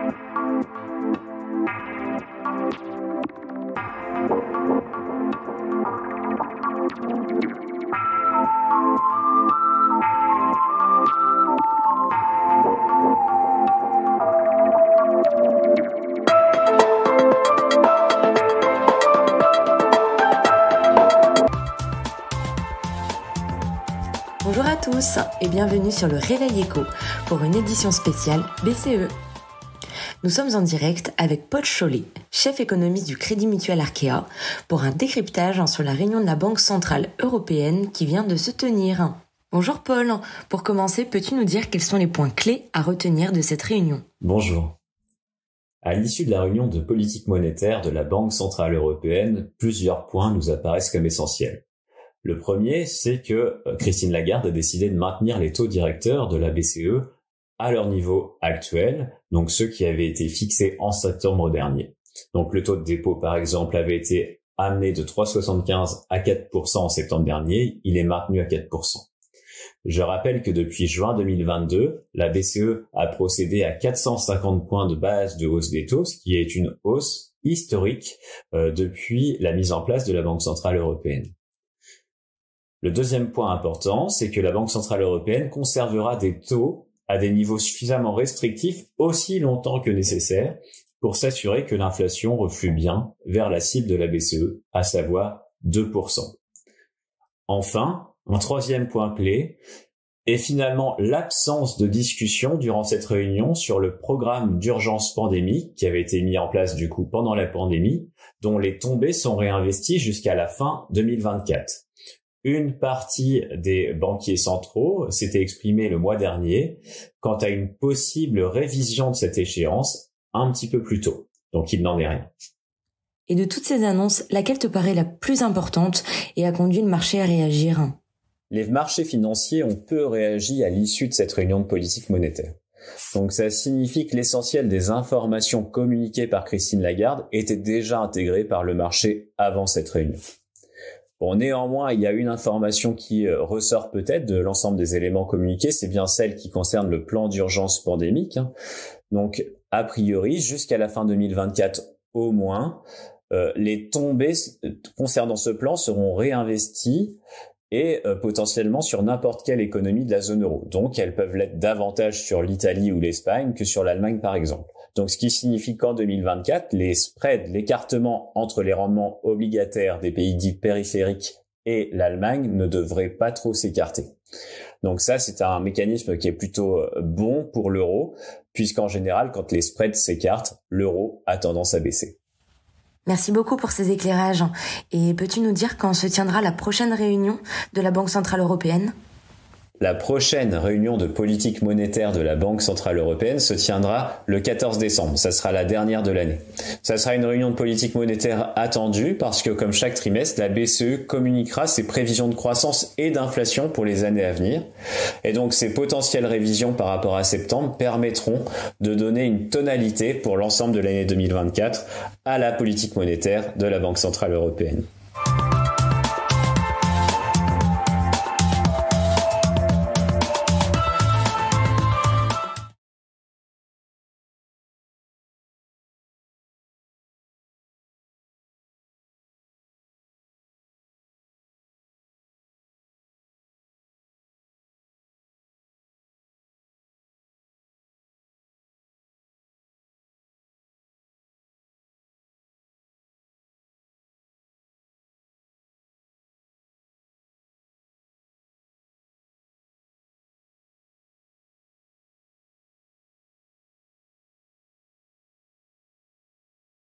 Bonjour à tous et bienvenue sur le Réveil Éco pour une édition spéciale BCE. Nous sommes en direct avec Paul Chollet, chef économiste du Crédit Mutuel Arkéa, pour un décryptage sur la réunion de la Banque Centrale Européenne qui vient de se tenir. Bonjour Paul, pour commencer, peux-tu nous dire quels sont les points clés à retenir de cette réunion ? Bonjour. À l'issue de la réunion de politique monétaire de la Banque Centrale Européenne, plusieurs points nous apparaissent comme essentiels. Le premier, c'est que Christine Lagarde a décidé de maintenir les taux directeurs de la BCE à leur niveau actuel, donc ceux qui avaient été fixés en septembre dernier. Donc le taux de dépôt, par exemple, avait été amené de 3,75 à 4% en septembre dernier, il est maintenu à 4%. Je rappelle que depuis juin 2022, la BCE a procédé à 450 points de base de hausse des taux, ce qui est une hausse historique depuis la mise en place de la Banque Centrale Européenne. Le deuxième point important, c'est que la Banque Centrale Européenne conservera des taux à des niveaux suffisamment restrictifs aussi longtemps que nécessaire pour s'assurer que l'inflation reflue bien vers la cible de la BCE, à savoir 2%. Enfin, un troisième point clé est finalement l'absence de discussion durant cette réunion sur le programme d'urgence pandémique qui avait été mis en place du coup pendant la pandémie, dont les tombées sont réinvesties jusqu'à la fin 2024. Une partie des banquiers centraux s'était exprimée le mois dernier quant à une possible révision de cette échéance un petit peu plus tôt. Donc il n'en est rien. Et de toutes ces annonces, laquelle te paraît la plus importante et a conduit le marché à réagir ? Les marchés financiers ont peu réagi à l'issue de cette réunion de politique monétaire. Donc ça signifie que l'essentiel des informations communiquées par Christine Lagarde était déjà intégré par le marché avant cette réunion. Bon, néanmoins, il y a une information qui ressort peut-être de l'ensemble des éléments communiqués, c'est bien celle qui concerne le plan d'urgence pandémique. Donc, a priori, jusqu'à la fin 2024 au moins, les tombées concernant ce plan seront réinvesties et potentiellement sur n'importe quelle économie de la zone euro. Donc, elles peuvent l'être davantage sur l'Italie ou l'Espagne que sur l'Allemagne, par exemple. Donc, ce qui signifie qu'en 2024, les spreads, l'écartement entre les rendements obligataires des pays dits périphériques et l'Allemagne ne devrait pas trop s'écarter. Donc ça, c'est un mécanisme qui est plutôt bon pour l'euro, puisqu'en général, quand les spreads s'écartent, l'euro a tendance à baisser. Merci beaucoup pour ces éclairages. Et peux-tu nous dire quand se tiendra la prochaine réunion de la Banque Centrale Européenne ? La prochaine réunion de politique monétaire de la Banque Centrale Européenne se tiendra le 14 décembre. Ça sera la dernière de l'année. Ça sera une réunion de politique monétaire attendue parce que, comme chaque trimestre, la BCE communiquera ses prévisions de croissance et d'inflation pour les années à venir. Et donc, ces potentielles révisions par rapport à septembre permettront de donner une tonalité pour l'ensemble de l'année 2024 à la politique monétaire de la Banque Centrale Européenne.